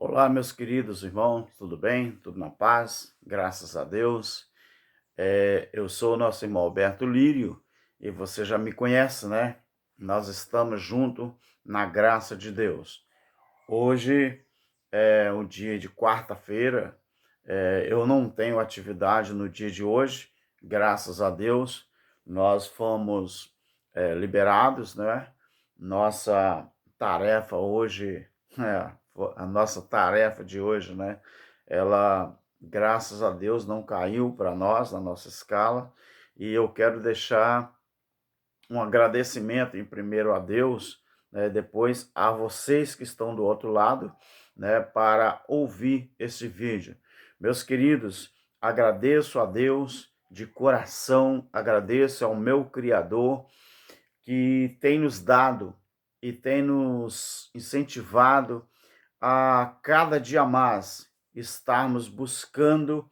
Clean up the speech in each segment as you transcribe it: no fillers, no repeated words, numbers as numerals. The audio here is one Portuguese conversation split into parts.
Olá, meus queridos irmãos, tudo bem? Tudo na paz? Graças a Deus. Eu sou o nosso irmão Alberto Lírio e você já me conhece, né? Nós estamos juntos na graça de Deus. Hoje é o dia de quarta-feira. Eu não tenho atividade no dia de hoje, graças a Deus. Nós fomos liberados, né? Nossa tarefa hoje, a nossa tarefa de hoje, né? Ela, graças a Deus, não caiu para nós na nossa escala. E eu quero deixar um agradecimento em primeiro a Deus, né, depois a vocês que estão do outro lado, né, para ouvir esse vídeo. Meus queridos, agradeço a Deus de coração, agradeço ao meu Criador que tem nos dado e tem nos incentivado a cada dia mais estarmos buscando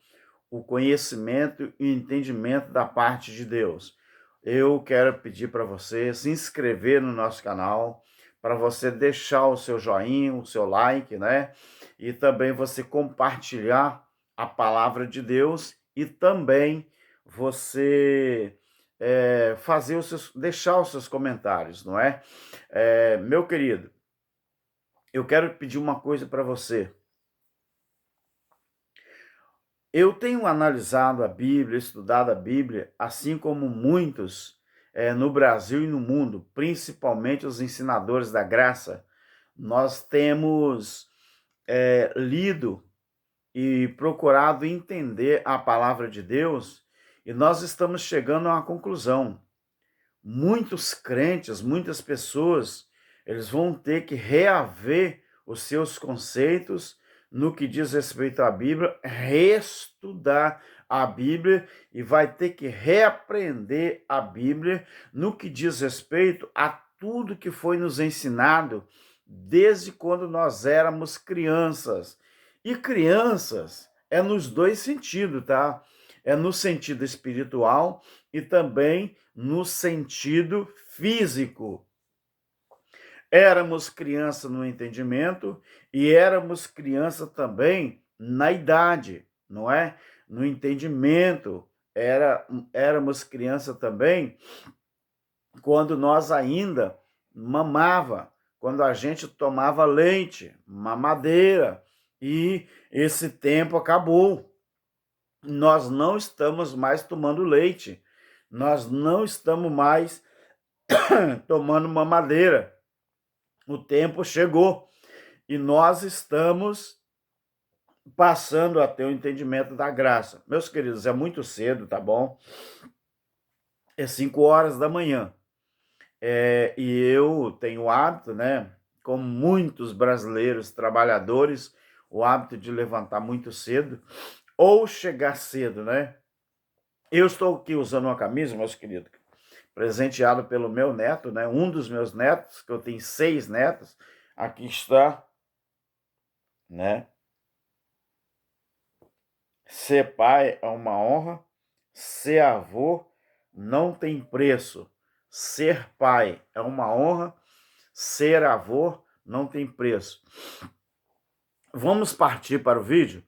o conhecimento e o entendimento da parte de Deus. Eu quero pedir para você se inscrever no nosso canal, para você deixar o seu joinha, o seu like, né? E também você compartilhar a palavra de Deus e também você deixar os seus comentários, não é? Meu querido, eu quero pedir uma coisa para você. Eu tenho analisado a Bíblia, estudado a Bíblia, assim como muitos no Brasil e no mundo, principalmente os ensinadores da graça. Nós temos lido e procurado entender a palavra de Deus e nós estamos chegando a uma conclusão. Muitos crentes, muitas pessoas, eles vão ter que reaver os seus conceitos no que diz respeito à Bíblia, reestudar a Bíblia e vai ter que reaprender a Bíblia no que diz respeito a tudo que foi nos ensinado desde quando nós éramos crianças. E crianças é nos dois sentidos, tá? É no sentido espiritual e também no sentido físico. Éramos criança no entendimento e éramos criança também na idade, não é? No entendimento, éramos criança também quando nós ainda mamava, quando a gente tomava leite, mamadeira, e esse tempo acabou. Nós não estamos mais tomando leite, nós não estamos mais tomando mamadeira. O tempo chegou e nós estamos passando a ter o entendimento da graça. Meus queridos, é muito cedo, tá bom? É 5 horas da manhã. E eu tenho o hábito, né, como muitos brasileiros trabalhadores, o hábito de levantar muito cedo ou chegar cedo, né? Eu estou aqui usando uma camisa, meus queridos, presenteado pelo meu neto, né? Um dos meus netos, que eu tenho 6 netos, aqui está, né? Ser pai é uma honra, ser avô não tem preço. Ser pai é uma honra, ser avô não tem preço. Vamos partir para o vídeo?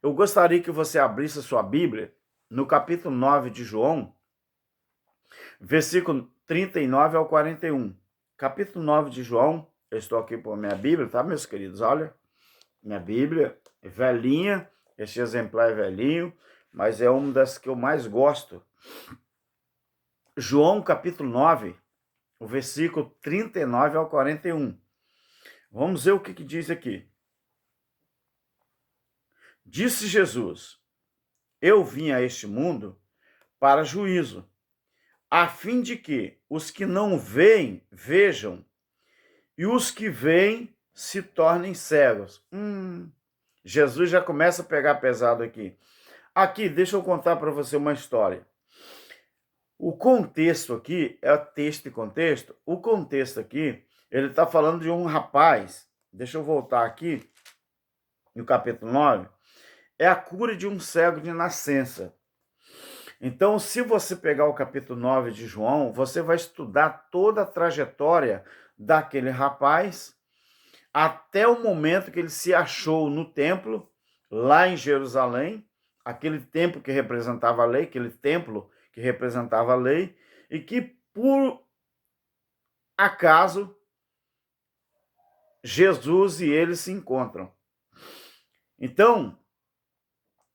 Eu gostaria que você abrisse a sua Bíblia no capítulo 9 de João, versículo 39 ao 41. Capítulo 9 de João, eu estou aqui com a minha Bíblia, tá, meus queridos? Olha, minha Bíblia é velhinha, esse exemplar é velhinho, mas é uma das que eu mais gosto. João, capítulo 9, o versículo 39 ao 41. Vamos ver o que diz aqui. Disse Jesus: Eu vim a este mundo para juízo, a fim de que os que não veem, vejam, e os que veem se tornem cegos. Jesus já começa a pegar pesado aqui. Aqui, deixa eu contar para você uma história. O contexto aqui, é texto e contexto, o contexto aqui, ele está falando de um rapaz, deixa eu voltar aqui, no capítulo 9, é a cura de um cego de nascença. Então, se você pegar o capítulo 9 de João, você vai estudar toda a trajetória daquele rapaz até o momento que ele se achou no templo, lá em Jerusalém, aquele templo que representava a lei, aquele templo que representava a lei, e que por acaso Jesus e ele se encontram. Então,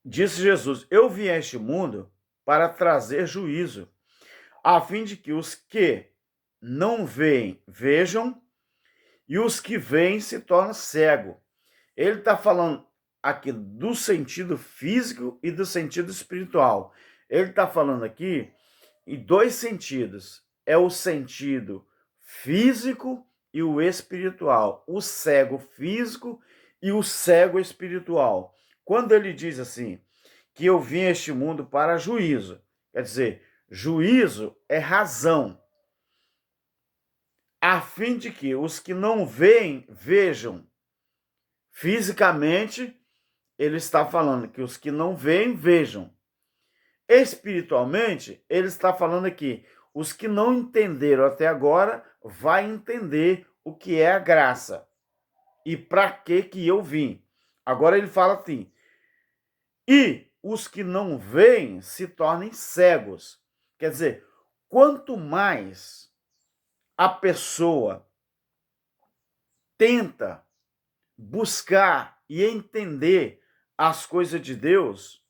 disse Jesus: eu vim a este mundo para trazer juízo, a fim de que os que não veem, vejam, e os que veem se tornem cegos. Ele está falando aqui do sentido físico e do sentido espiritual. Ele está falando aqui em dois sentidos. É o sentido físico e o espiritual. O cego físico e o cego espiritual. Quando ele diz assim, que eu vim a este mundo para juízo, quer dizer, juízo é razão, a fim de que os que não veem, vejam. Fisicamente, ele está falando que os que não veem, vejam. Espiritualmente, ele está falando aqui, os que não entenderam até agora, vai entender o que é a graça. E para que eu vim. Agora ele fala assim, e os que não veem se tornem cegos. Quer dizer, quanto mais a pessoa tenta buscar e entender as coisas de Deus,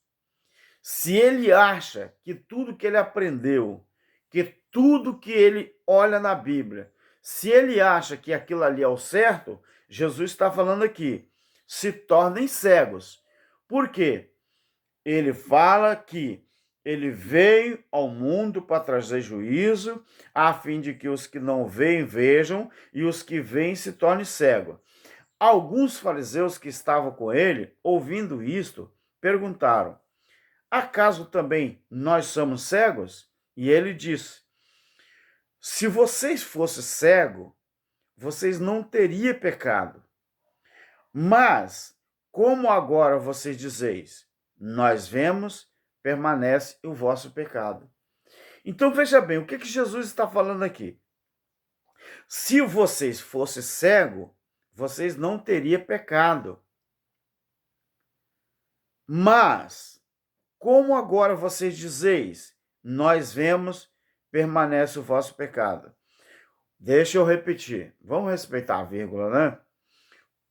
se ele acha que tudo que ele aprendeu, que tudo que ele olha na Bíblia, se ele acha que aquilo ali é o certo, Jesus está falando aqui, se tornem cegos. Por quê? Ele fala que ele veio ao mundo para trazer juízo, a fim de que os que não veem, vejam, e os que veem se tornem cegos. Alguns fariseus que estavam com ele, ouvindo isto, perguntaram, acaso também nós somos cegos? E ele disse, se vocês fossem cegos, vocês não teriam pecado. Mas, como agora vocês dizeis, nós vemos, permanece o vosso pecado. Então veja bem, o que Jesus está falando aqui? Se vocês fossem cegos, vocês não teriam pecado. Mas, como agora vocês dizeis, nós vemos, permanece o vosso pecado. Deixa eu repetir, vamos respeitar a vírgula, né?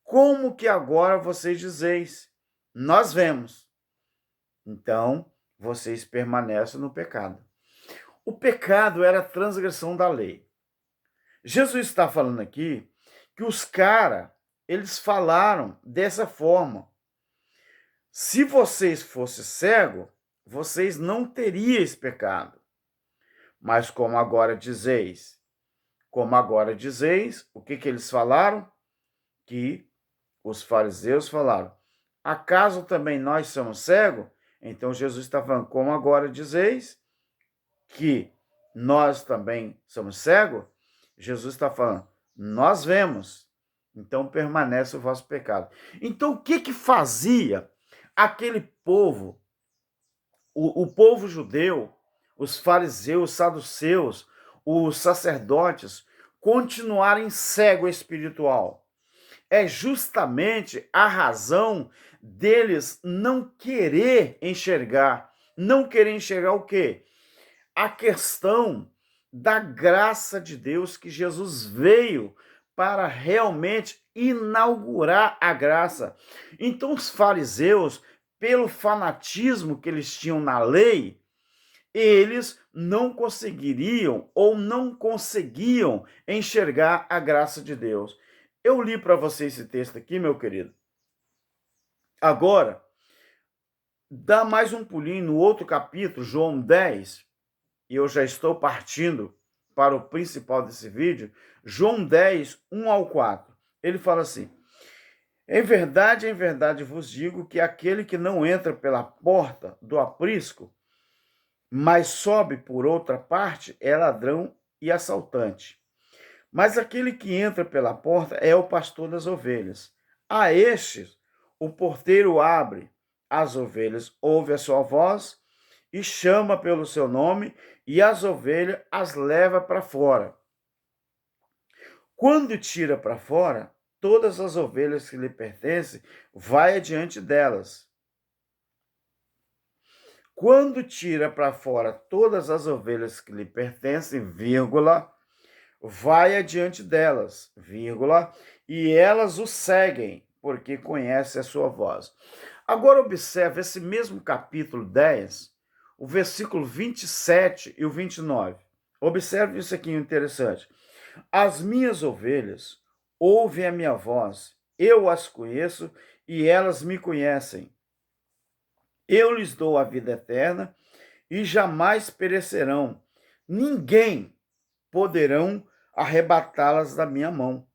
Como que agora vocês dizeis, nós vemos. Então, vocês permanecem no pecado. O pecado era a transgressão da lei. Jesus está falando aqui que os caras, eles falaram dessa forma. Se vocês fossem cegos, vocês não teriam esse pecado. Mas como agora dizeis, o que eles falaram? Que os fariseus falaram, acaso também nós somos cegos? Então Jesus está falando, como agora dizeis que nós também somos cegos? Jesus está falando, nós vemos, então permanece o vosso pecado. Então o que fazia aquele povo, o povo judeu, os fariseus, os saduceus, os sacerdotes, continuarem cego espiritual? É justamente a razão deles não querer enxergar. Não querer enxergar o quê? A questão da graça de Deus, que Jesus veio para realmente inaugurar a graça. Então os fariseus, pelo fanatismo que eles tinham na lei, eles não conseguiriam ou não conseguiam enxergar a graça de Deus. Eu li para você esse texto aqui, meu querido. Agora, dá mais um pulinho no outro capítulo, João 10, e eu já estou partindo para o principal desse vídeo, João 10, 1 ao 4. Ele fala assim, em verdade vos digo que aquele que não entra pela porta do aprisco, mas sobe por outra parte, é ladrão e assaltante. Mas aquele que entra pela porta é o pastor das ovelhas. A estes, o porteiro abre, as ovelhas ouvem a sua voz e chama pelo seu nome, e as ovelhas as leva para fora. Quando tira para fora, todas as ovelhas que lhe pertencem, vai adiante delas. Quando tira para fora todas as ovelhas que lhe pertencem, vírgula, vai adiante delas, vírgula, e elas o seguem, porque conhecem a sua voz. Agora observe esse mesmo capítulo 10, o versículo 27 e o 29. Observe isso aqui interessante. As minhas ovelhas ouvem a minha voz, eu as conheço e elas me conhecem. Eu lhes dou a vida eterna e jamais perecerão. Ninguém poderão arrebatá-las da minha mão.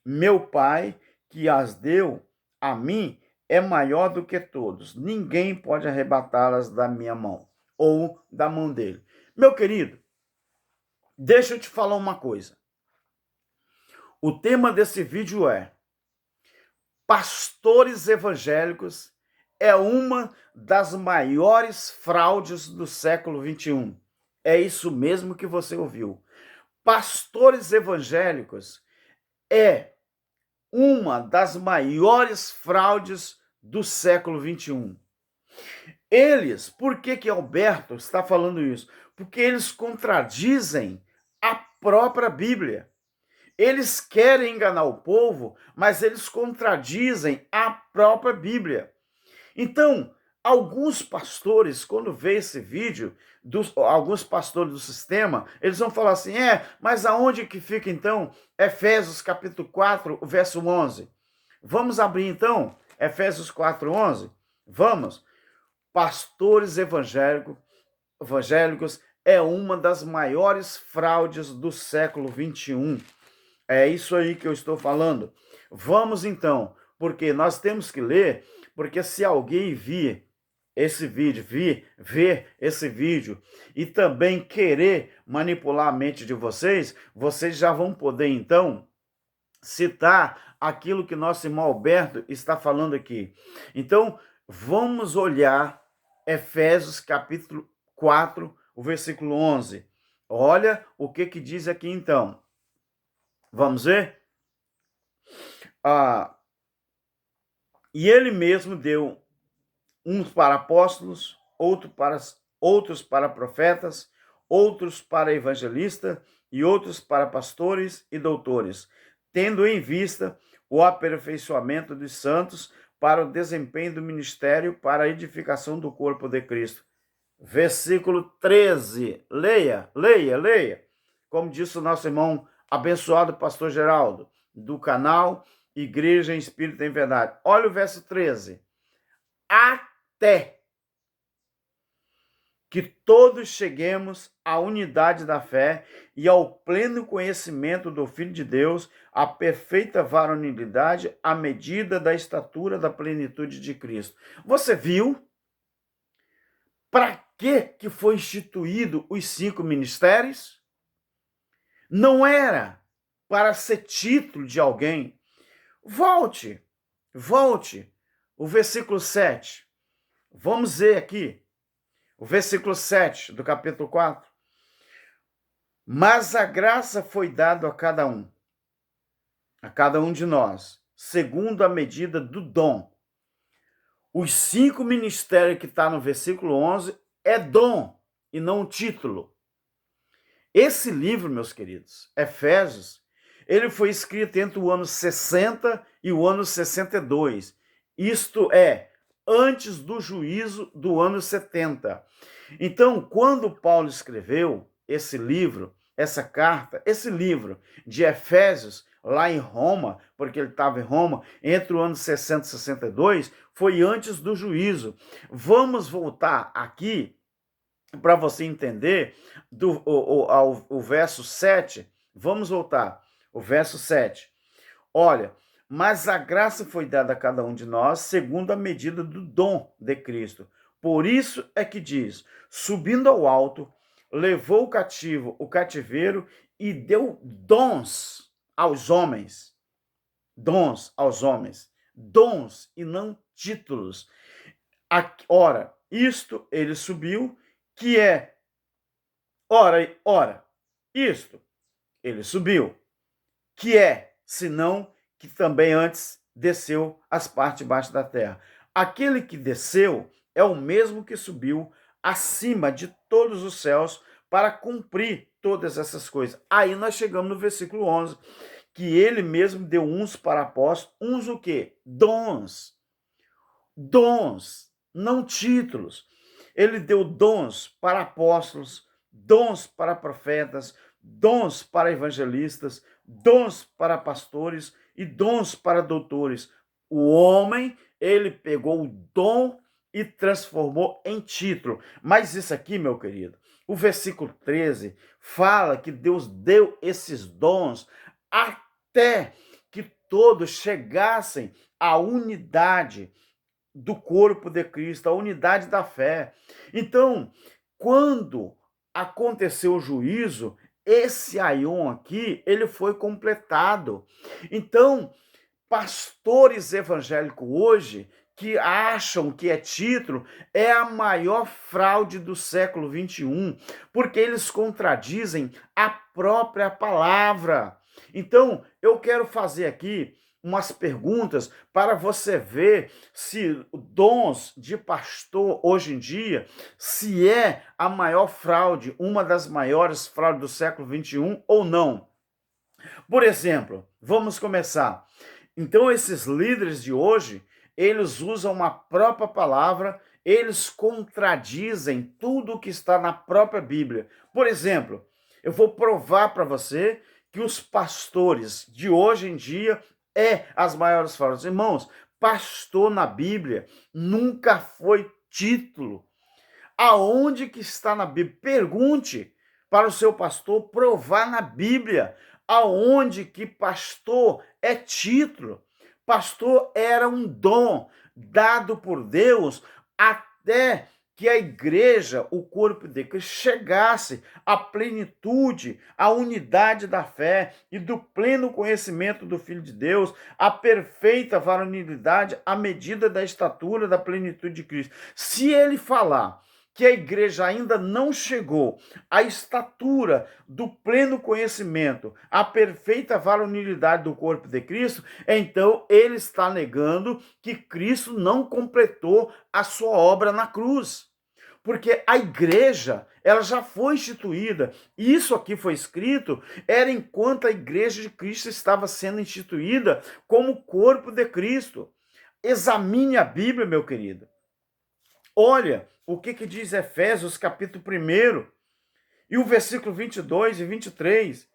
Meu Pai, que as deu a mim, é maior do que todos. Ninguém pode arrebatá-las da minha mão ou da mão dele. Meu querido, deixa eu te falar uma coisa. O tema desse vídeo é pastores evangélicos é uma das maiores fraudes do século XXI. É isso mesmo que você ouviu. Pastores evangélicos é uma das maiores fraudes do século XXI. Eles, por que Alberto está falando isso? Porque eles contradizem a própria Bíblia. Eles querem enganar o povo, mas eles contradizem a própria Bíblia. Então, alguns pastores, quando vê esse vídeo, alguns pastores do sistema, eles vão falar assim, mas aonde que fica então Efésios capítulo 4, verso 11? Vamos abrir então Efésios 4, 11? Vamos. Pastores evangélicos é uma das maiores fraudes do século XXI. É isso aí que eu estou falando. Vamos então, porque nós temos que ler, porque se alguém ver esse vídeo, ver esse vídeo e também querer manipular a mente de vocês, vocês já vão poder então citar aquilo que nosso irmão Alberto está falando aqui. Então, vamos olhar Efésios capítulo 4, o versículo 11. Olha o que diz aqui então. Vamos ver? E ele mesmo deu uns para apóstolos, outros para profetas, outros para evangelistas e outros para pastores e doutores, tendo em vista o aperfeiçoamento dos santos para o desempenho do ministério, para a edificação do corpo de Cristo. Versículo 13. Leia. Como disse o nosso irmão abençoado pastor Geraldo, do canal Igreja em Espírito em Verdade. Olha o verso 13. Até que todos cheguemos à unidade da fé e ao pleno conhecimento do Filho de Deus, à perfeita varonilidade, à medida da estatura da plenitude de Cristo. Você viu? Para que foi instituído os 5 ministérios? Não era para ser título de alguém. Volte. O versículo 7. Vamos ver aqui. O versículo 7 do capítulo 4. Mas a graça foi dada a cada um de nós, segundo a medida do dom. Os 5 ministérios que está no versículo 11 é dom e não título. Esse livro, meus queridos, Efésios, ele foi escrito entre o ano 60 e o ano 62. Isto é, antes do juízo do ano 70. Então, quando Paulo escreveu esse livro, essa carta, esse livro de Efésios, lá em Roma, porque ele estava em Roma, entre o ano 60 e 62, foi antes do juízo. Vamos voltar aqui para você entender o verso 7. Vamos voltar. O verso 7. Olha, mas a graça foi dada a cada um de nós segundo a medida do dom de Cristo. Por isso é que diz, subindo ao alto, levou o cativo o cativeiro e deu dons aos homens. Dons aos homens. Dons e não títulos. Ora, isto ele subiu, que é... Ora, isto ele subiu, que é, senão que também antes desceu às partes de baixo da terra. Aquele que desceu é o mesmo que subiu acima de todos os céus para cumprir todas essas coisas. Aí nós chegamos no versículo 11, que ele mesmo deu uns para apóstolos, uns o quê? Dons. Dons, não títulos. Ele deu dons para apóstolos, dons para profetas, dons para evangelistas, dons para pastores e dons para doutores. O homem, ele pegou o dom e transformou em título. Mas isso aqui, meu querido, o versículo 13 fala que Deus deu esses dons até que todos chegassem à unidade do corpo de Cristo, a unidade da fé. Então, quando aconteceu o juízo, esse aion aqui, ele foi completado. Então, pastores evangélicos hoje que acham que é título é a maior fraude do século XXI, porque eles contradizem a própria palavra. Então, eu quero fazer aqui umas perguntas para você ver se dons de pastor hoje em dia, se é a maior fraude, uma das maiores fraudes do século XXI ou não. Por exemplo, vamos começar. Então, esses líderes de hoje, eles usam uma própria palavra, eles contradizem tudo o que está na própria Bíblia. Por exemplo, eu vou provar para você que os pastores de hoje em dia as maiores fraudes. Irmãos, pastor na Bíblia nunca foi título. Aonde que está na Bíblia? Pergunte para o seu pastor provar na Bíblia aonde que pastor é título. Pastor era um dom dado por Deus até que a igreja, o corpo de Cristo, chegasse à plenitude, à unidade da fé e do pleno conhecimento do Filho de Deus, à perfeita varonilidade, à medida da estatura da plenitude de Cristo. Se ele falar que a igreja ainda não chegou à estatura do pleno conhecimento, à perfeita varonilidade do corpo de Cristo, então ele está negando que Cristo não completou a sua obra na cruz. Porque a igreja, ela já foi instituída. Isso aqui foi escrito, era enquanto a igreja de Cristo estava sendo instituída como corpo de Cristo. Examine a Bíblia, meu querido. Olha o que diz Efésios capítulo 1 e o versículo 22 e 23.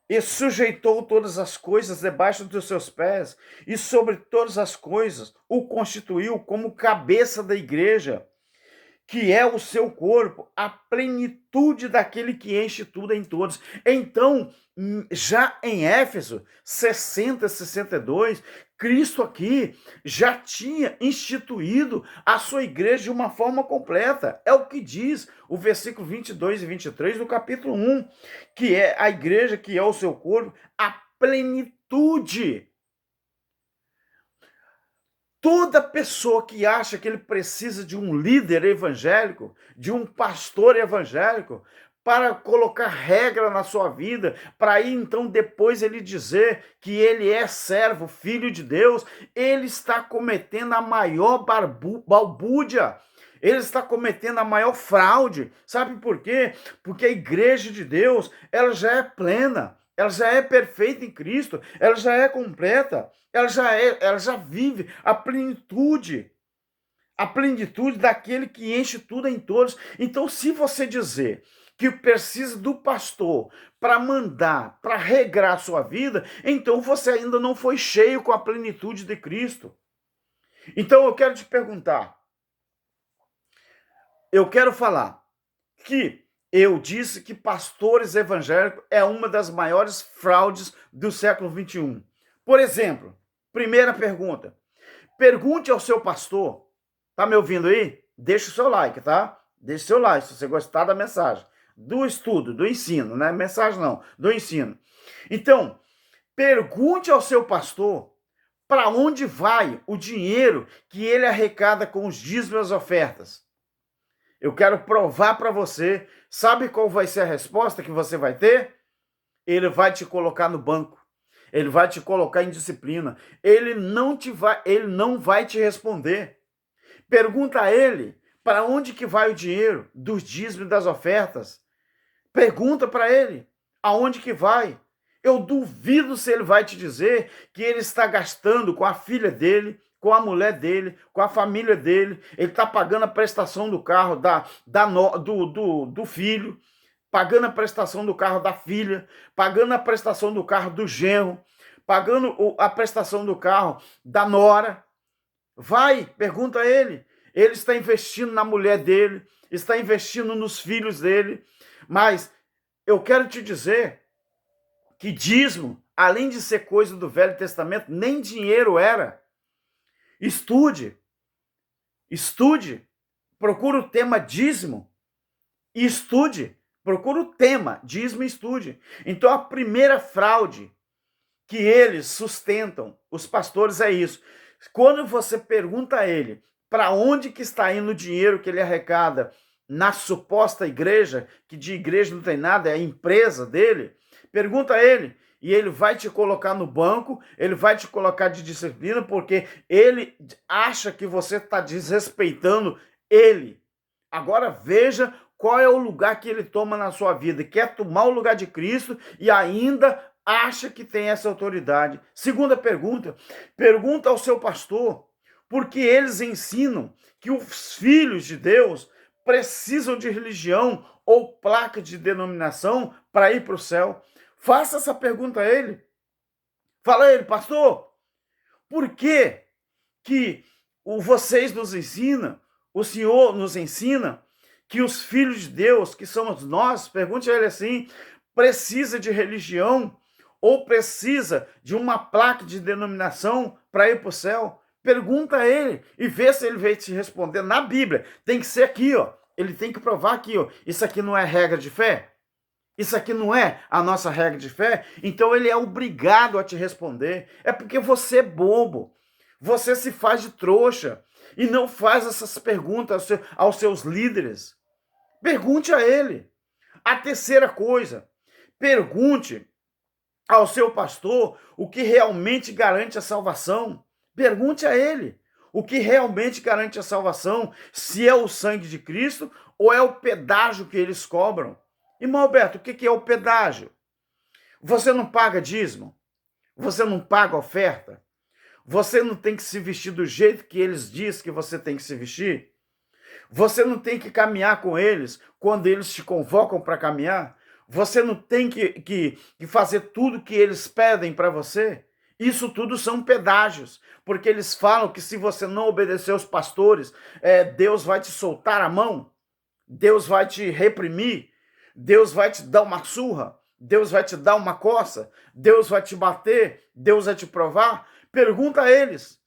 E sujeitou todas as coisas debaixo dos seus pés, e sobre todas as coisas o constituiu como cabeça da igreja, que é o seu corpo, a plenitude daquele que enche tudo em todos. Então, já em Éfeso 60, 62, Cristo aqui já tinha instituído a sua igreja de uma forma completa. É o que diz o versículo 22 e 23 do capítulo 1, que é a igreja, que é o seu corpo, a plenitude. Toda pessoa que acha que ele precisa de um líder evangélico, de um pastor evangélico, para colocar regra na sua vida, para aí então depois ele dizer que ele é servo, filho de Deus, ele está cometendo a maior balbúrdia, ele está cometendo a maior fraude. Sabe por quê? Porque a igreja de Deus, ela já é plena, ela já é perfeita em Cristo, ela já é completa, ela já vive a plenitude daquele que enche tudo em todos. Então, se você dizer que precisa do pastor para mandar, para regrar a sua vida, então você ainda não foi cheio com a plenitude de Cristo. Então, eu quero te perguntar, eu quero falar que eu disse que pastores evangélicos é uma das maiores fraudes do século XXI. Por exemplo, primeira pergunta. Pergunte ao seu pastor. Tá me ouvindo aí? Deixa o seu like, tá? Deixa o seu like se você gostar da mensagem. Do estudo, do ensino, né? Mensagem não, do ensino. Então, pergunte ao seu pastor para onde vai o dinheiro que ele arrecada com os dízimos e as ofertas. Eu quero provar para você. Sabe qual vai ser a resposta que você vai ter? Ele vai te colocar no banco. ele vai te colocar em disciplina, ele não vai te responder. Pergunta a ele para onde que vai o dinheiro dos dízimos e das ofertas. Pergunta para ele aonde que vai. Eu duvido se ele vai te dizer que ele está gastando com a filha dele, com a mulher dele, com a família dele. Ele está pagando a prestação do carro do filho, pagando a prestação do carro da filha, pagando a prestação do carro do genro, pagando a prestação do carro da nora. Vai, pergunta a ele. Ele está investindo na mulher dele, está investindo nos filhos dele. Mas eu quero te dizer que dízimo, além de ser coisa do Velho Testamento, nem dinheiro era. Estude, procura o tema dízimo e estude. Procura o tema dízimo e estude. Então a primeira fraude que eles sustentam, os pastores, é isso. Quando você pergunta a ele para onde que está indo o dinheiro que ele arrecada na suposta igreja, que de igreja não tem nada, é a empresa dele, pergunta a ele, e ele vai te colocar no banco, ele vai te colocar de disciplina, porque ele acha que você está desrespeitando ele. Agora veja qual é o lugar que ele toma na sua vida. Quer tomar o lugar de Cristo e ainda acha que tem essa autoridade. Segunda pergunta, pergunta ao seu pastor, porque eles ensinam que os filhos de Deus precisam de religião ou placa de denominação para ir para o céu. Faça essa pergunta a ele. Fala a ele, pastor, por que vocês nos ensinam, o Senhor nos ensina que os filhos de Deus, que somos nós, pergunte a ele assim, precisa de religião ou precisa de uma placa de denominação para ir para o céu? Pergunta a ele e vê se ele vai te responder. Na Bíblia, tem que ser aqui, ó. Ele tem que provar aqui, ó. Isso aqui não é regra de fé? Isso aqui não é a nossa regra de fé? Então ele é obrigado a te responder. É porque você é bobo. Você se faz de trouxa e não faz essas perguntas aos seus líderes. Pergunte a ele. A terceira coisa, pergunte ao seu pastor o que realmente garante a salvação. Pergunte a ele o que realmente garante a salvação, se é o sangue de Cristo ou é o pedágio que eles cobram. Irmão Alberto, o que é o pedágio? Você não paga dízimo? Você não paga oferta? Você não tem que se vestir do jeito que eles dizem que você tem que se vestir? Você não tem que caminhar com eles quando eles te convocam para caminhar? Você não tem que fazer tudo que eles pedem para você? Isso tudo são pedágios, porque eles falam que se você não obedecer aos pastores, Deus vai te soltar a mão, Deus vai te reprimir, Deus vai te dar uma surra, Deus vai te dar uma coça, Deus vai te bater, Deus vai te provar. Pergunta a eles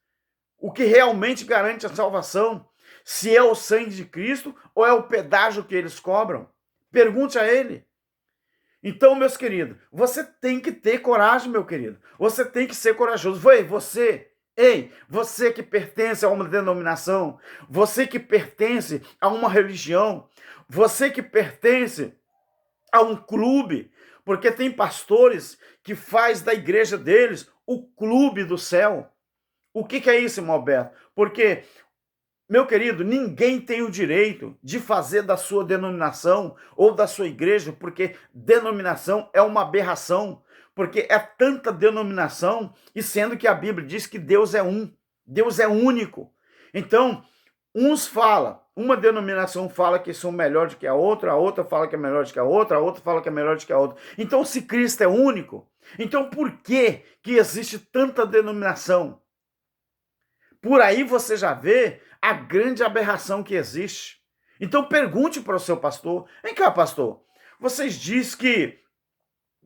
o que realmente garante a salvação, se é o sangue de Cristo ou é o pedágio que eles cobram. Pergunte a ele. Então, meus queridos, você tem que ter coragem, meu querido. Você tem que ser corajoso. Você que pertence a uma denominação, você que pertence a uma religião, você que pertence a um clube, porque tem pastores que faz da igreja deles o clube do céu. O que é isso, irmão Alberto? Porque, meu querido, ninguém tem o direito de fazer da sua denominação ou da sua igreja, porque denominação é uma aberração, porque é tanta denominação, e sendo que a Bíblia diz que Deus é um, Deus é único. Então, uma denominação fala que são melhor do que a outra fala que é melhor do que a outra fala que é melhor do que a outra. Então, se Cristo é único, então por que existe tanta denominação? Por aí você já vê a grande aberração que existe. Então pergunte para o seu pastor. Vem cá, pastor. Vocês dizem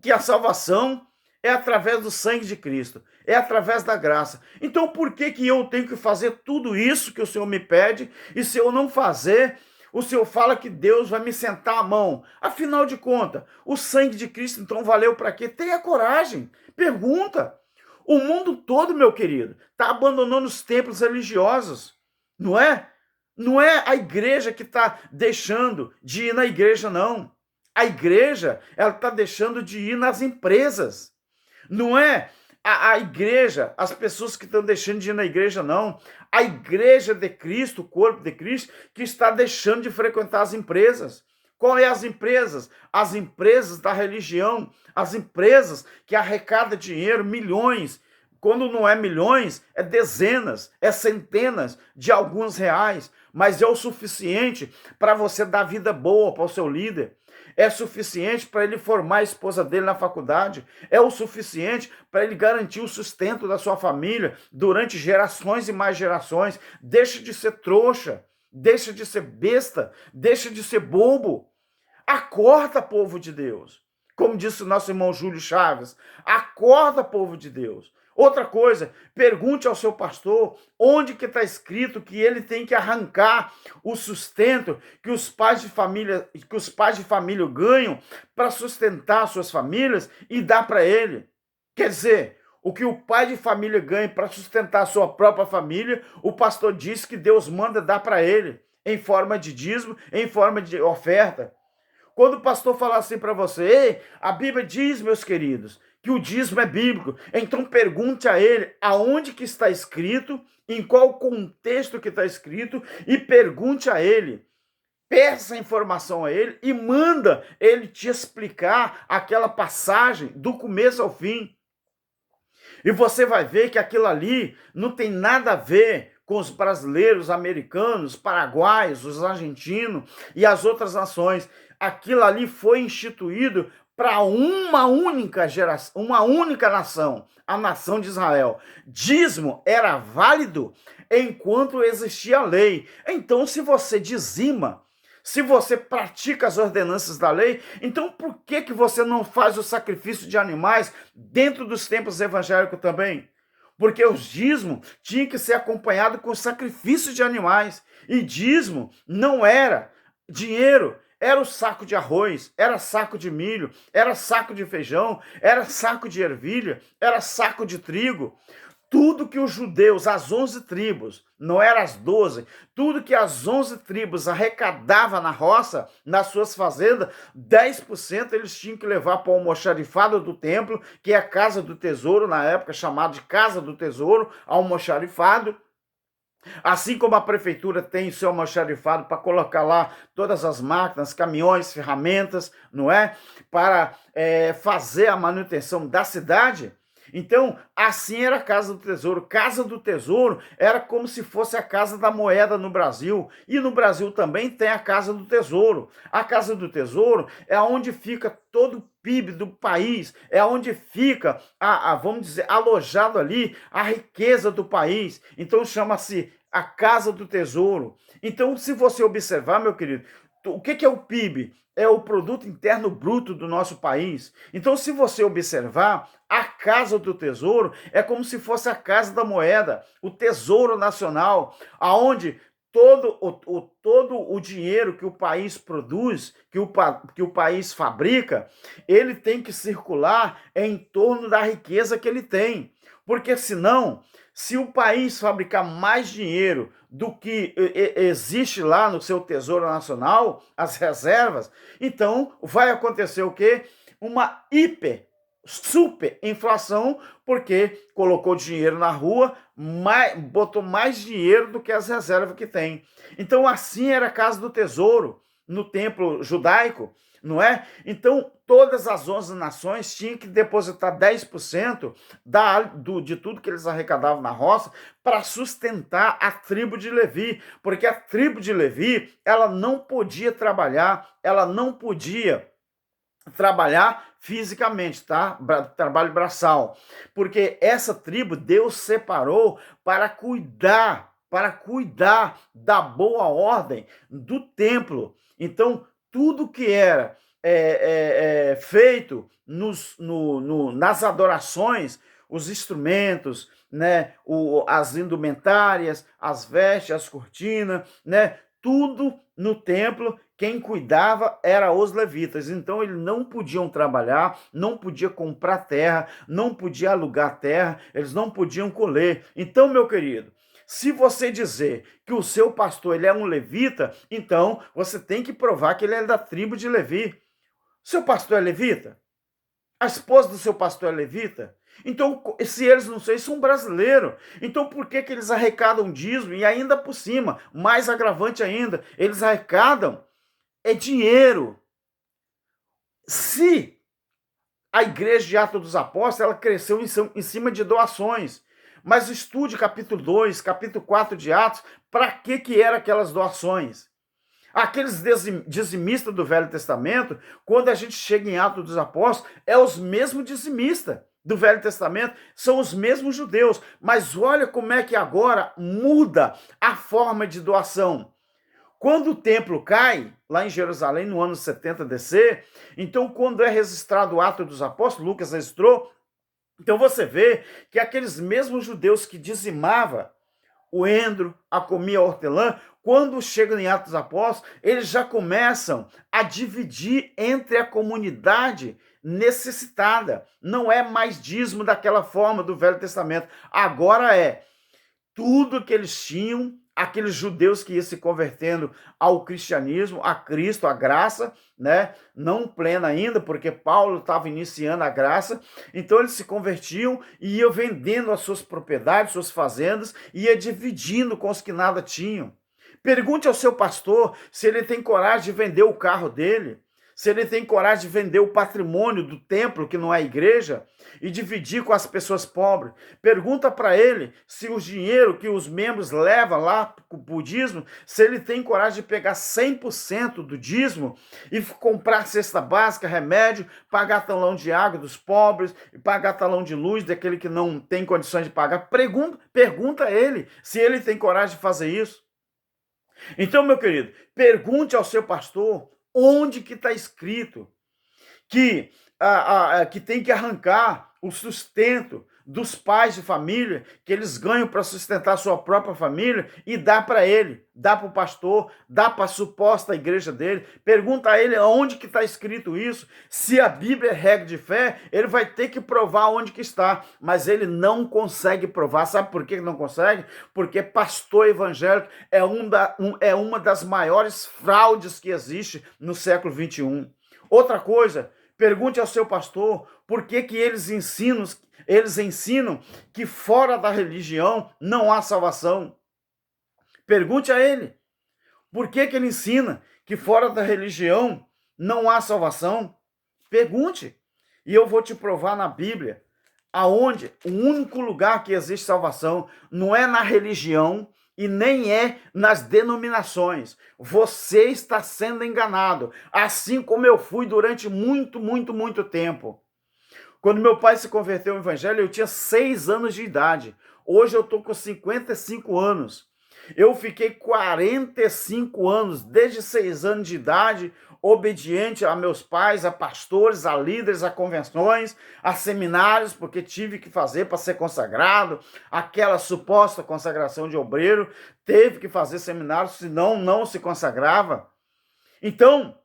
que a salvação é através do sangue de Cristo. É através da graça. Então por que eu tenho que fazer tudo isso que o Senhor me pede? E se eu não fazer, o Senhor fala que Deus vai me sentar a mão. Afinal de contas, o sangue de Cristo então valeu para quê? Tenha coragem. Pergunta. O mundo todo, meu querido, está abandonando os templos religiosos, não é? Não é a igreja que está deixando de ir na igreja, não. A igreja, ela está deixando de ir nas empresas. Não é a igreja, as pessoas que estão deixando de ir na igreja, não. A igreja de Cristo, o corpo de Cristo, que está deixando de frequentar as empresas. Qual é as empresas? As empresas da religião, as empresas que arrecadam dinheiro, milhões. Quando não é milhões, é dezenas, é centenas de alguns reais, mas é o suficiente para você dar vida boa para o seu líder. É suficiente para ele formar a esposa dele na faculdade. É o suficiente para ele garantir o sustento da sua família durante gerações e mais gerações. Deixa de ser trouxa, deixa de ser besta, deixa de ser bobo. Acorda, povo de Deus. Como disse o nosso irmão Júlio Chaves, acorda, povo de Deus. Outra coisa, pergunte ao seu pastor onde que está escrito que ele tem que arrancar o sustento que os pais de família ganham para sustentar suas famílias e dar para ele. Quer dizer, o que o pai de família ganha para sustentar a sua própria família, o pastor diz que Deus manda dar para ele, em forma de dízimo, em forma de oferta. Quando o pastor falar assim para você, ei, a Bíblia diz, meus queridos, que o dízimo é bíblico, então pergunte a ele aonde que está escrito, em qual contexto que está escrito, e pergunte a ele, peça a informação a ele e manda ele te explicar aquela passagem do começo ao fim. E você vai ver que aquilo ali não tem nada a ver com os brasileiros, americanos, paraguaios, os argentinos e as outras nações. Aquilo ali foi instituído para uma única geração, uma única nação, a nação de Israel. Dízimo era válido enquanto existia a lei. Então, se você dizima, se você pratica as ordenanças da lei, então por que você não faz o sacrifício de animais dentro dos templos evangélicos também? Porque o dízimo tinha que ser acompanhado com sacrifício de animais. E dízimo não era dinheiro, era o saco de arroz, era saco de milho, era saco de feijão, era saco de ervilha, era saco de trigo. Tudo que os judeus, as 11 tribos, não eram as 12, tudo que as 11 tribos arrecadavam na roça, nas suas fazendas, 10% eles tinham que levar para o almoxarifado do templo, que é a casa do tesouro, na época chamada de casa do tesouro, almoxarifado. Assim como a prefeitura tem o seu almoxarifado para colocar lá todas as máquinas, caminhões, ferramentas, não é? Para fazer a manutenção da cidade. Então, assim era a Casa do Tesouro. Casa do Tesouro era como se fosse a Casa da Moeda no Brasil. E no Brasil também tem a Casa do Tesouro. A Casa do Tesouro é onde fica todo o PIB do país, é onde fica, vamos dizer, alojado ali a riqueza do país. Então, chama-se a Casa do Tesouro. Então, se você observar, meu querido, o que é o PIB? É o Produto Interno Bruto do nosso país. Então, se você observar, a Casa do Tesouro é como se fosse a Casa da Moeda, o Tesouro Nacional, aonde todo o dinheiro que o país produz, que o país fabrica, ele tem que circular em torno da riqueza que ele tem. Porque senão, se o país fabricar mais dinheiro do que existe lá no seu Tesouro Nacional, as reservas, então vai acontecer o quê? Uma super inflação, porque colocou dinheiro na rua, botou mais dinheiro do que as reservas que tem. Então assim era a Casa do Tesouro no templo judaico, não é? Então, todas as 11 nações tinham que depositar 10% de tudo que eles arrecadavam na roça para sustentar a tribo de Levi, porque a tribo de Levi, ela não podia trabalhar, ela não podia trabalhar fisicamente, tá? Trabalho braçal, porque essa tribo Deus separou para cuidar da boa ordem do templo. Então, tudo que era feito nas adorações, os instrumentos, né, as indumentárias, as vestes, as cortinas, né, tudo no templo, quem cuidava era os levitas. Então eles não podiam trabalhar, não podiam comprar terra, não podiam alugar terra, eles não podiam colher. Então, meu querido, se você dizer que o seu pastor ele é um levita, então você tem que provar que ele é da tribo de Levi. Seu pastor é levita? A esposa do seu pastor é levita? Então, se eles não são brasileiros, então por que que eles arrecadam dízimo? E ainda por cima, mais agravante ainda, eles arrecadam dinheiro. Se a igreja de Atos dos Apóstolos, ela cresceu em cima de doações. Mas estude capítulo 2, capítulo 4 de Atos, para que eram aquelas doações? Aqueles dizimistas do Velho Testamento, quando a gente chega em Atos dos Apóstolos, é os mesmos dizimistas do Velho Testamento, são os mesmos judeus. Mas olha como é que agora muda a forma de doação. Quando o templo cai, lá em Jerusalém, no ano 70 DC, então quando é registrado o Ato dos Apóstolos, Lucas registrou, então você vê que aqueles mesmos judeus que dizimavam o endro, a comia a hortelã, quando chegam em Atos dos Apóstolos, eles já começam a dividir entre a comunidade necessitada. Não é mais dízimo daquela forma do Velho Testamento. Agora é tudo que eles tinham, aqueles judeus que iam se convertendo ao cristianismo, a Cristo, a graça, né? Não plena ainda, porque Paulo estava iniciando a graça, então eles se convertiam e iam vendendo as suas propriedades, suas fazendas, e ia dividindo com os que nada tinham. Pergunte ao seu pastor se ele tem coragem de vender o carro dele, se ele tem coragem de vender o patrimônio do templo, que não é a igreja, e dividir com as pessoas pobres. Pergunta para ele se o dinheiro que os membros levam lá para o budismo, se ele tem coragem de pegar 100% do dízimo e comprar cesta básica, remédio, pagar talão de água dos pobres, pagar talão de luz daquele que não tem condições de pagar. Pergunta a ele se ele tem coragem de fazer isso. Então, meu querido, pergunte ao seu pastor onde que está escrito que tem que arrancar o sustento dos pais de família, que eles ganham para sustentar a sua própria família, e dá para ele, dá para o pastor, dá para a suposta igreja dele. Pergunta a ele onde que está escrito isso. Se a Bíblia é regra de fé, ele vai ter que provar onde que está, mas ele não consegue provar. Sabe por que não consegue? Porque pastor evangélico é uma das maiores fraudes que existe no século 21. Outra coisa, pergunte ao seu pastor por que eles ensinam que fora da religião não há salvação. Pergunte a ele por que ele ensina que fora da religião não há salvação. Pergunte, e eu vou te provar na Bíblia aonde o único lugar que existe salvação não é na religião e nem é nas denominações. Você está sendo enganado, assim como eu fui durante muito tempo. Quando meu pai se converteu ao evangelho, eu tinha 6 anos de idade. Hoje eu estou com 55 anos. Eu fiquei 45 anos, desde 6 anos de idade, obediente a meus pais, a pastores, a líderes, a convenções, a seminários, porque tive que fazer para ser consagrado. Aquela suposta consagração de obreiro, teve que fazer seminários, senão não se consagrava. Então,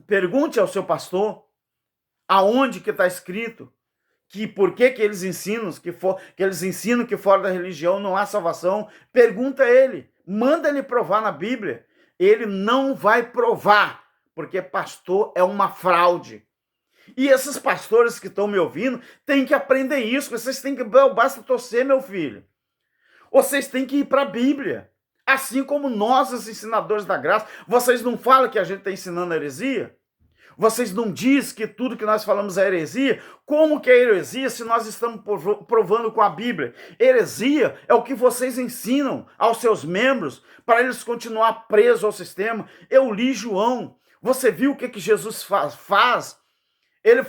pergunte ao seu pastor aonde que está escrito que por que eles ensinam que fora da religião não há salvação. Pergunta a ele, manda ele provar na Bíblia. Ele não vai provar, porque pastor é uma fraude. E esses pastores que estão me ouvindo têm que aprender isso. Vocês têm que, basta torcer, meu filho. Vocês têm que ir para a Bíblia. Assim como nós, os ensinadores da graça, vocês não falam que a gente está ensinando heresia? Vocês não dizem que tudo que nós falamos é heresia? Como que é heresia se nós estamos provando com a Bíblia? Heresia é o que vocês ensinam aos seus membros para eles continuar presos ao sistema. Eu li João. Você viu o que Jesus faz? Ele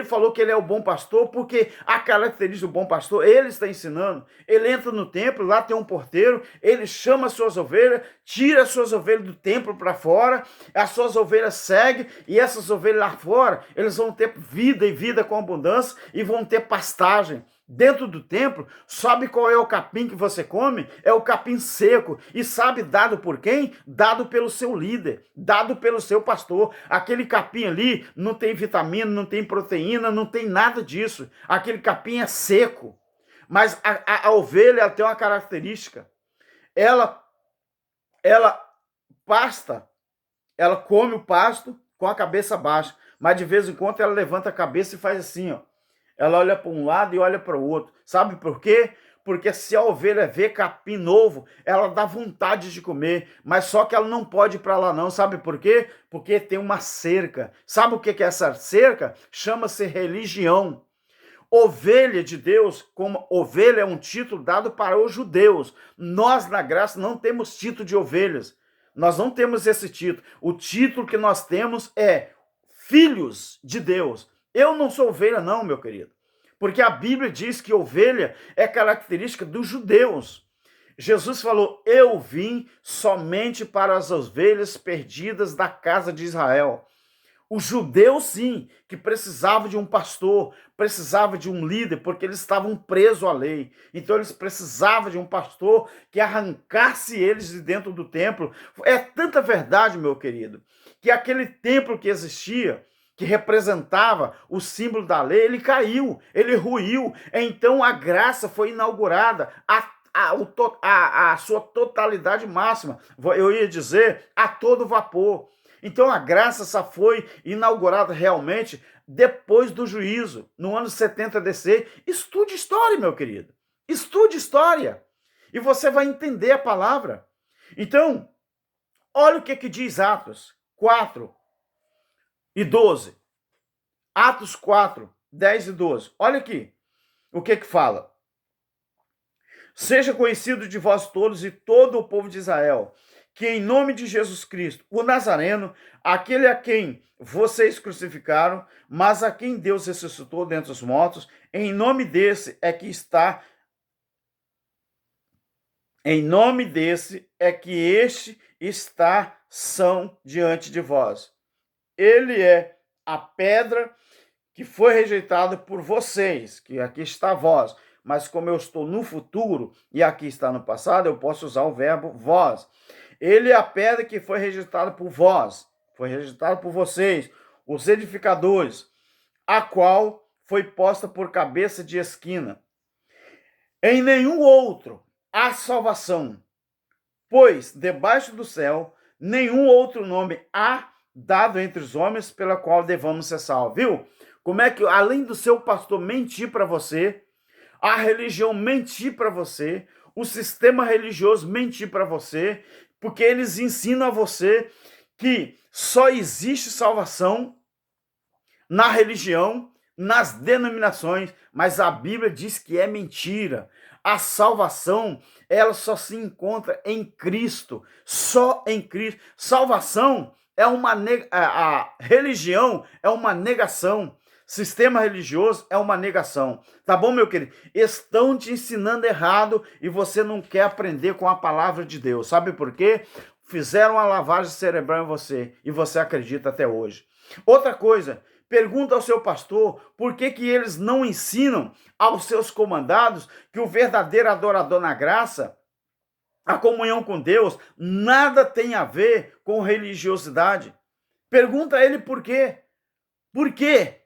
falou que ele é o bom pastor, porque a característica do bom pastor, ele está ensinando. Ele entra no templo, lá tem um porteiro, ele chama as suas ovelhas, tira as suas ovelhas do templo para fora, as suas ovelhas seguem, e essas ovelhas lá fora, eles vão ter vida e vida com abundância, e vão ter pastagem. Dentro do templo, sabe qual é o capim que você come? É o capim seco. E sabe dado por quem? Dado pelo seu líder, dado pelo seu pastor. Aquele capim ali não tem vitamina, não tem proteína, não tem nada disso. Aquele capim é seco. Mas a ovelha ela tem uma característica. Ela pasta, ela come o pasto com a cabeça baixa. Mas de vez em quando ela levanta a cabeça e faz assim, ó. Ela olha para um lado e olha para o outro. Sabe por quê? Porque se a ovelha vê capim novo, ela dá vontade de comer, mas só que ela não pode ir para lá não. Sabe por quê? Porque tem uma cerca. Sabe o que é essa cerca? Chama-se religião. Ovelha de Deus, como ovelha é um título dado para os judeus. Nós, na graça, não temos título de ovelhas. Nós não temos esse título. O título que nós temos é filhos de Deus. Eu não sou ovelha, não, meu querido. Porque a Bíblia diz que ovelha é característica dos judeus. Jesus falou: eu vim somente para as ovelhas perdidas da casa de Israel. Os judeus, sim, que precisavam de um pastor, precisavam de um líder, porque eles estavam presos à lei. Então eles precisavam de um pastor que arrancasse eles de dentro do templo. É tanta verdade, meu querido, que aquele templo que existia, que representava o símbolo da lei, ele caiu, ele ruiu. Então a graça foi inaugurada, a sua totalidade máxima. Eu ia dizer, a todo vapor. Então a graça só foi inaugurada realmente depois do juízo, no ano 70 DC. Estude história, meu querido. Estude história. E você vai entender a palavra. Então, olha o que diz Atos 4 e 12. Atos 4, 10 e 12. Olha aqui o que fala. Seja conhecido de vós todos e todo o povo de Israel, que em nome de Jesus Cristo, o Nazareno, aquele a quem vocês crucificaram, mas a quem Deus ressuscitou dentre os mortos, em nome desse é que está, em nome desse é que este está são diante de vós. Ele é a pedra que foi rejeitada por vocês, que aqui está vós, mas como eu estou no futuro e aqui está no passado, eu posso usar o verbo vós. Ele é a pedra que foi rejeitada por vós, foi rejeitada por vocês, os edificadores, a qual foi posta por cabeça de esquina. Em nenhum outro há salvação, pois debaixo do céu nenhum outro nome há dado entre os homens pela qual devamos ser salvos. Viu? Como é que, além do seu pastor mentir para você, a religião mentir para você, o sistema religioso mentir para você, porque eles ensinam a você que só existe salvação na religião, nas denominações, mas a Bíblia diz que é mentira. A salvação, ela só se encontra em Cristo, só em Cristo. Salvação é uma a religião é uma negação. Sistema religioso é uma negação. Tá bom, meu querido? Estão te ensinando errado e você não quer aprender com a palavra de Deus. Sabe por quê? Fizeram uma lavagem cerebral em você e você acredita até hoje. Outra coisa, pergunta ao seu pastor por que eles não ensinam aos seus comandados que o verdadeiro adorador na graça, a comunhão com Deus, nada tem a ver com religiosidade. Pergunta a ele por quê. Por quê?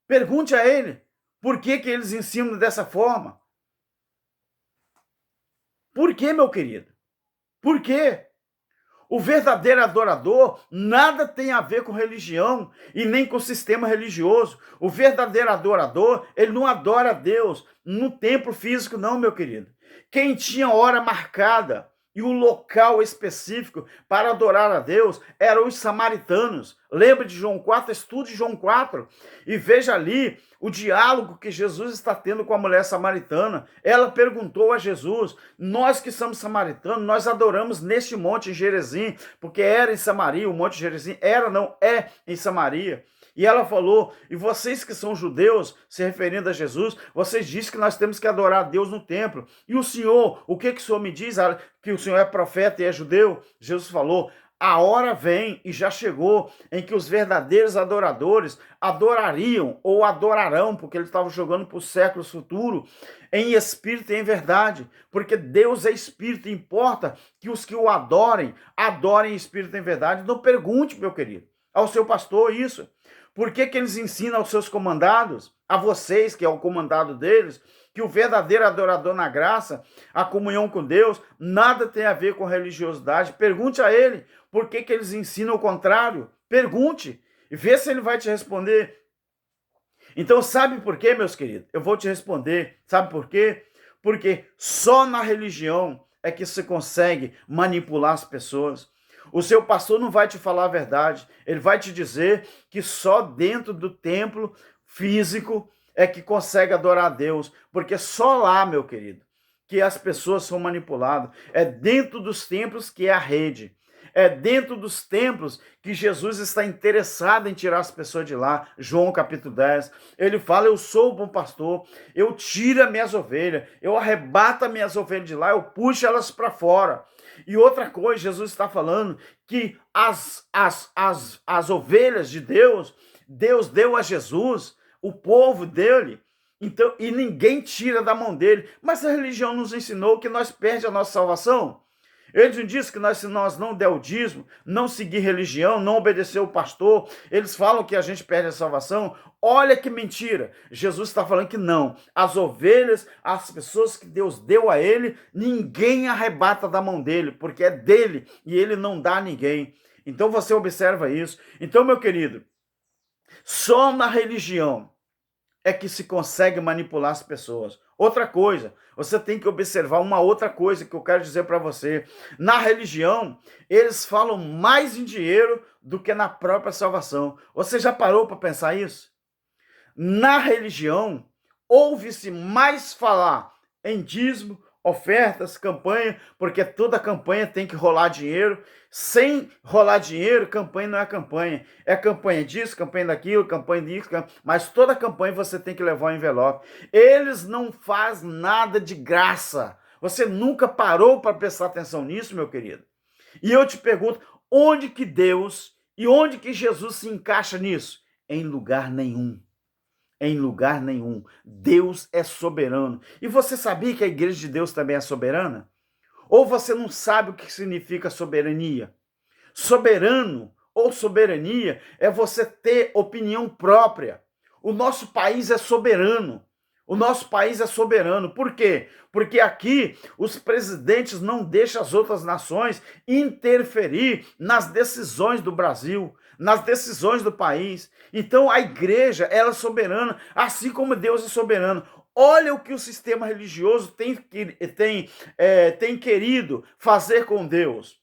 Pergunte a ele por que eles ensinam dessa forma. Por quê, meu querido? Por quê? O verdadeiro adorador nada tem a ver com religião e nem com sistema religioso. O verdadeiro adorador, ele não adora a Deus no templo físico, não, meu querido. Quem tinha hora marcada e o local específico para adorar a Deus eram os samaritanos. Lembra de João 4? Estude João 4 e veja ali o diálogo que Jesus está tendo com a mulher samaritana. Ela perguntou a Jesus: nós que somos samaritanos, nós adoramos neste monte em Gerizim, porque era em Samaria, o monte Gerizim era, não é em Samaria. E ela falou: e vocês que são judeus, se referindo a Jesus, vocês dizem que nós temos que adorar a Deus no templo. E o Senhor, o que o Senhor me diz? Que o Senhor é profeta e é judeu? Jesus falou: a hora vem e já chegou em que os verdadeiros adoradores adorariam ou adorarão, porque eles estavam jogando para os séculos futuros, em espírito e em verdade. Porque Deus é espírito, importa que os que o adorem em espírito e em verdade. Não pergunte, meu querido, ao seu pastor isso. Por que eles ensinam aos seus comandados, a vocês, que é o comandado deles, que o verdadeiro adorador na graça, a comunhão com Deus, nada tem a ver com religiosidade? Pergunte a ele por que eles ensinam o contrário. Pergunte e vê se ele vai te responder. Então, sabe por quê, meus queridos? Eu vou te responder. Sabe por quê? Porque só na religião é que você consegue manipular as pessoas. O seu pastor não vai te falar a verdade. Ele vai te dizer que só dentro do templo físico é que consegue adorar a Deus. Porque só lá, meu querido, que as pessoas são manipuladas. É dentro dos templos que é a rede. É dentro dos templos que Jesus está interessado em tirar as pessoas de lá. João capítulo 10. Ele fala, eu sou o bom pastor, eu tiro as minhas ovelhas, eu arrebato as minhas ovelhas de lá, eu puxo elas para fora. E outra coisa, Jesus está falando que as ovelhas de Deus, Deus deu a Jesus, o povo dele, então, e ninguém tira da mão dele. Mas a religião nos ensinou que nós perdemos a nossa salvação. Eles não dizem que se nós não der o dízimo, não seguir religião, não obedecer o pastor, eles falam que a gente perde a salvação. Olha que mentira. Jesus está falando que não. As ovelhas, as pessoas que Deus deu a ele, ninguém arrebata da mão dele, porque é dele e ele não dá a ninguém. Então você observa isso. Então, meu querido, só na religião é que se consegue manipular as pessoas. Outra coisa, você tem que observar uma outra coisa que eu quero dizer para você. Na religião, eles falam mais em dinheiro do que na própria salvação. Você já parou para pensar isso? Na religião, ouve-se mais falar em dízimo, ofertas, campanha, porque toda campanha tem que rolar dinheiro. Sem rolar dinheiro, campanha não é campanha. É campanha disso, campanha daquilo, campanha disso, mas toda campanha você tem que levar um envelope. Eles não fazem nada de graça. Você nunca parou para prestar atenção nisso, meu querido? E eu te pergunto, onde que Deus e onde que Jesus se encaixa nisso? Em lugar nenhum. Em lugar nenhum. Deus é soberano. E você sabia que a igreja de Deus também é soberana? Ou você não sabe o que significa soberania? Soberano ou soberania é você ter opinião própria. O nosso país é soberano. O nosso país é soberano. Por quê? Porque aqui os presidentes não deixam as outras nações interferir nas decisões do Brasil, nas decisões do país. Então a igreja, ela é soberana, assim como Deus é soberano. Olha o que o sistema religioso tem querido fazer com Deus.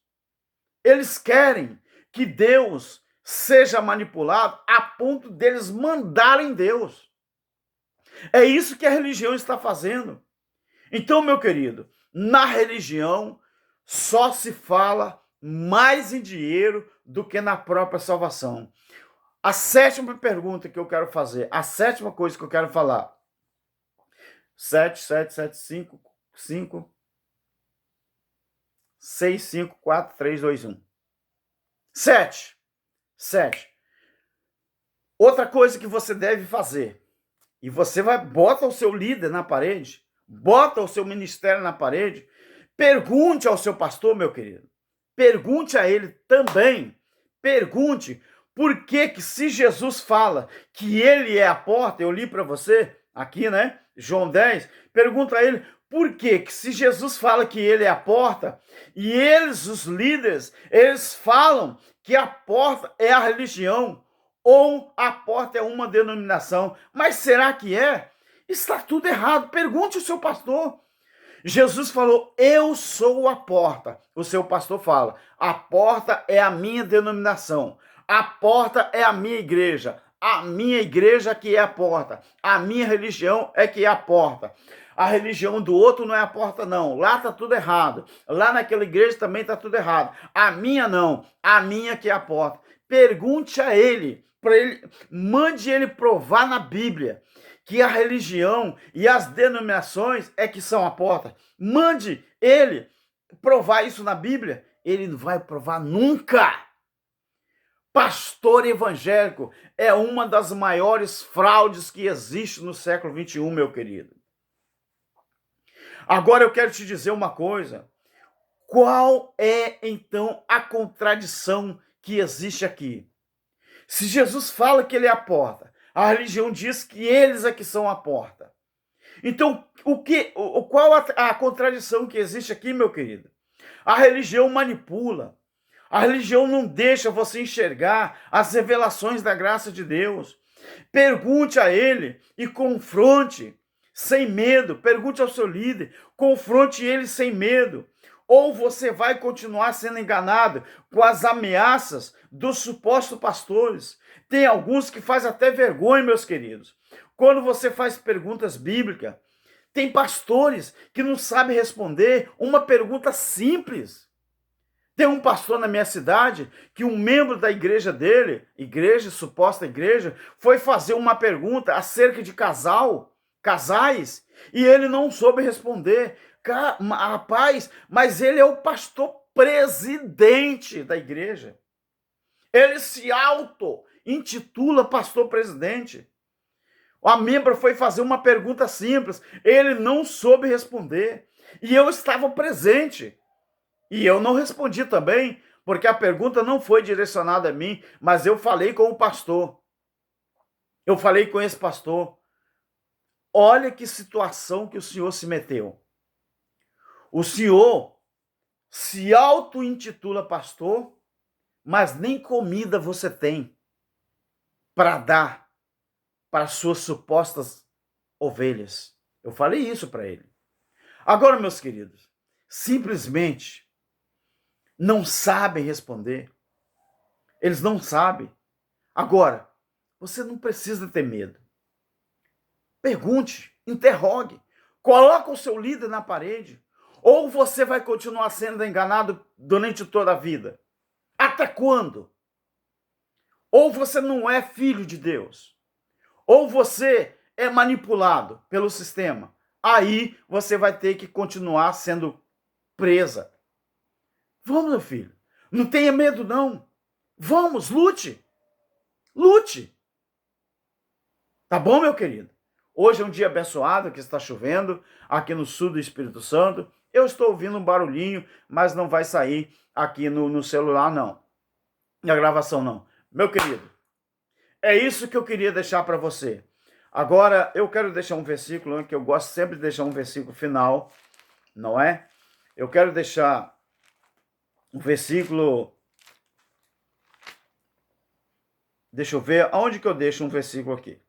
Eles querem que Deus seja manipulado a ponto deles mandarem Deus. É isso que a religião está fazendo. Então, meu querido, na religião só se fala mais em dinheiro do que na própria salvação. A sétima pergunta que eu quero fazer, a sétima coisa que eu quero falar. 5, 6, 5, 4, 3, 2, 1. 7. Outra coisa que você deve fazer. E você bota o seu líder na parede, bota o seu ministério na parede, pergunte ao seu pastor, meu querido. Pergunte a ele também. Pergunte por que se Jesus fala que ele é a porta, eu li para você aqui, né? João 10, pergunta a ele por que se Jesus fala que ele é a porta e eles, os líderes, eles falam que a porta é a religião ou a porta é uma denominação. Mas será que é? Está tudo errado. Pergunte ao seu pastor. Jesus falou, eu sou a porta. O seu pastor fala, a porta é a minha denominação. A porta é a minha igreja. A minha igreja que é a porta. A minha religião é que é a porta. A religião do outro não é a porta, não. Lá está tudo errado. Lá naquela igreja também está tudo errado. A minha não. A minha que é a porta. Pergunte a ele, mande ele provar na Bíblia que a religião e as denominações é que são a porta. Mande ele provar isso na Bíblia. Ele não vai provar nunca. Pastor evangélico é uma das maiores fraudes que existe no século XXI, meu querido. Agora eu quero te dizer uma coisa. Qual é, então, a contradição que existe aqui? Se Jesus fala que ele é a porta, a religião diz que eles é que são a porta. Então, qual a contradição que existe aqui, meu querido? A religião manipula. A religião não deixa você enxergar as revelações da graça de Deus. Pergunte a ele e confronte sem medo. Pergunte ao seu líder, confronte ele sem medo. Ou você vai continuar sendo enganado com as ameaças dos supostos pastores. Tem alguns que faz até vergonha, meus queridos. Quando você faz perguntas bíblicas, tem pastores que não sabem responder uma pergunta simples. Tem um pastor na minha cidade que um membro da igreja dele, suposta igreja, foi fazer uma pergunta acerca de casais, e ele não soube responder. Rapaz, mas ele é o pastor presidente da igreja. Ele se auto-intitula pastor presidente. A membro foi fazer uma pergunta simples, ele não soube responder. E eu estava presente. E eu não respondi também, porque a pergunta não foi direcionada a mim, mas eu falei com o pastor. Eu falei com esse pastor. Olha que situação que o senhor se meteu. O senhor se auto-intitula pastor, mas nem comida você tem para dar para suas supostas ovelhas. Eu falei isso para ele. Agora, meus queridos, simplesmente não sabem responder. Eles não sabem. Agora, você não precisa ter medo. Pergunte, interrogue, coloque o seu líder na parede. Ou você vai continuar sendo enganado durante toda a vida? Até quando? Ou você não é filho de Deus? Ou você é manipulado pelo sistema? Aí você vai ter que continuar sendo presa. Vamos, meu filho. Não tenha medo, não. Vamos, lute. Lute. Tá bom, meu querido? Hoje é um dia abençoado, que está chovendo aqui no sul do Espírito Santo. Eu estou ouvindo um barulhinho, mas não vai sair aqui no celular, não. Na gravação, não. Meu querido, é isso que eu queria deixar para você. Agora, eu quero deixar um versículo, que eu gosto sempre de deixar um versículo final, não é? Eu quero deixar um versículo... Deixa eu ver, aonde que eu deixo um versículo aqui?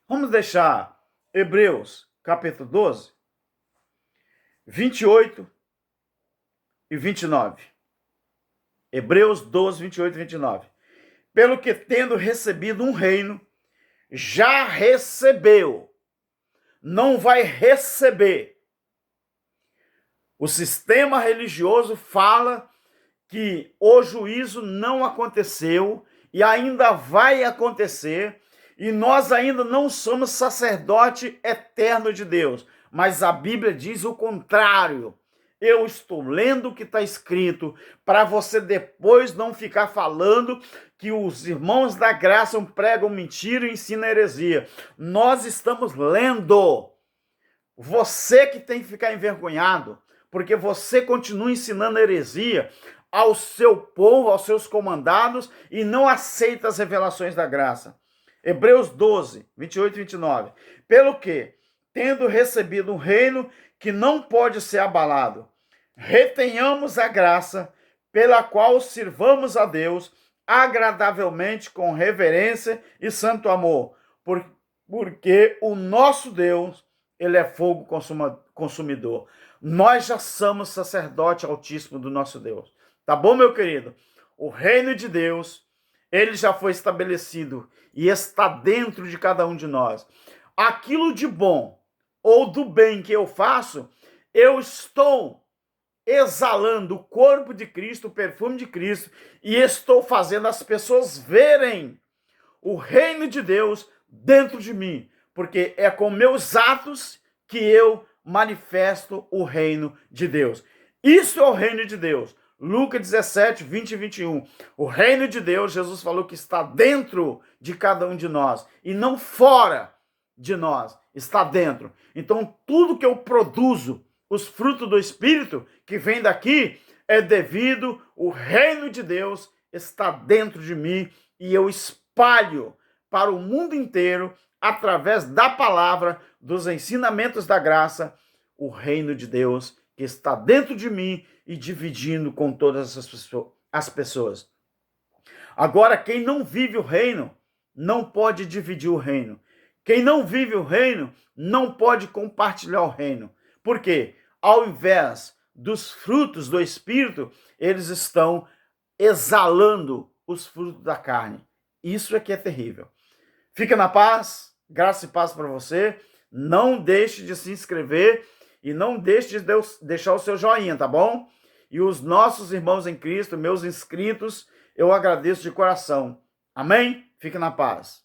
Vamos deixar Hebreus, capítulo 12, 28 e 29. Hebreus 12, 28 e 29. Pelo que, tendo recebido um reino, já recebeu, não vai receber. O sistema religioso fala que o juízo não aconteceu e ainda vai acontecer, e nós ainda não somos sacerdote eterno de Deus, mas a Bíblia diz o contrário. Eu estou lendo o que está escrito para você depois não ficar falando que os irmãos da graça pregam mentira e ensinam heresia. Nós estamos lendo. Você que tem que ficar envergonhado, porque você continua ensinando heresia ao seu povo, aos seus comandados, e não aceita as revelações da graça. Hebreus 12, 28 e 29. Pelo que, tendo recebido um reino que não pode ser abalado, retenhamos a graça pela qual sirvamos a Deus agradavelmente com reverência e santo amor, porque o nosso Deus, ele é fogo consumidor. Nós já somos sacerdote altíssimo do nosso Deus. Tá bom, meu querido? O reino de Deus, ele já foi estabelecido e está dentro de cada um de nós. Aquilo de bom ou do bem que eu faço, eu estou exalando o corpo de Cristo, o perfume de Cristo, e estou fazendo as pessoas verem o reino de Deus dentro de mim, porque é com meus atos que eu manifesto o reino de Deus. Isso é o reino de Deus. Lucas 17, 20 e 21. O reino de Deus, Jesus falou que está dentro de cada um de nós e não fora de nós, está dentro. Então, tudo que eu produzo, os frutos do Espírito que vem daqui, é devido o reino de Deus está dentro de mim e eu espalho para o mundo inteiro, através da palavra, dos ensinamentos da graça, o reino de Deus que está dentro de mim e dividindo com todas as pessoas. Agora, quem não vive o reino, não pode dividir o reino. Quem não vive o reino não pode compartilhar o reino. Por quê? Ao invés dos frutos do Espírito, eles estão exalando os frutos da carne. Isso é que é terrível. Fica na paz, graça e paz para você. Não deixe de se inscrever e não deixe de deixar o seu joinha, tá bom? E os nossos irmãos em Cristo, meus inscritos, eu agradeço de coração. Amém? Fique na paz.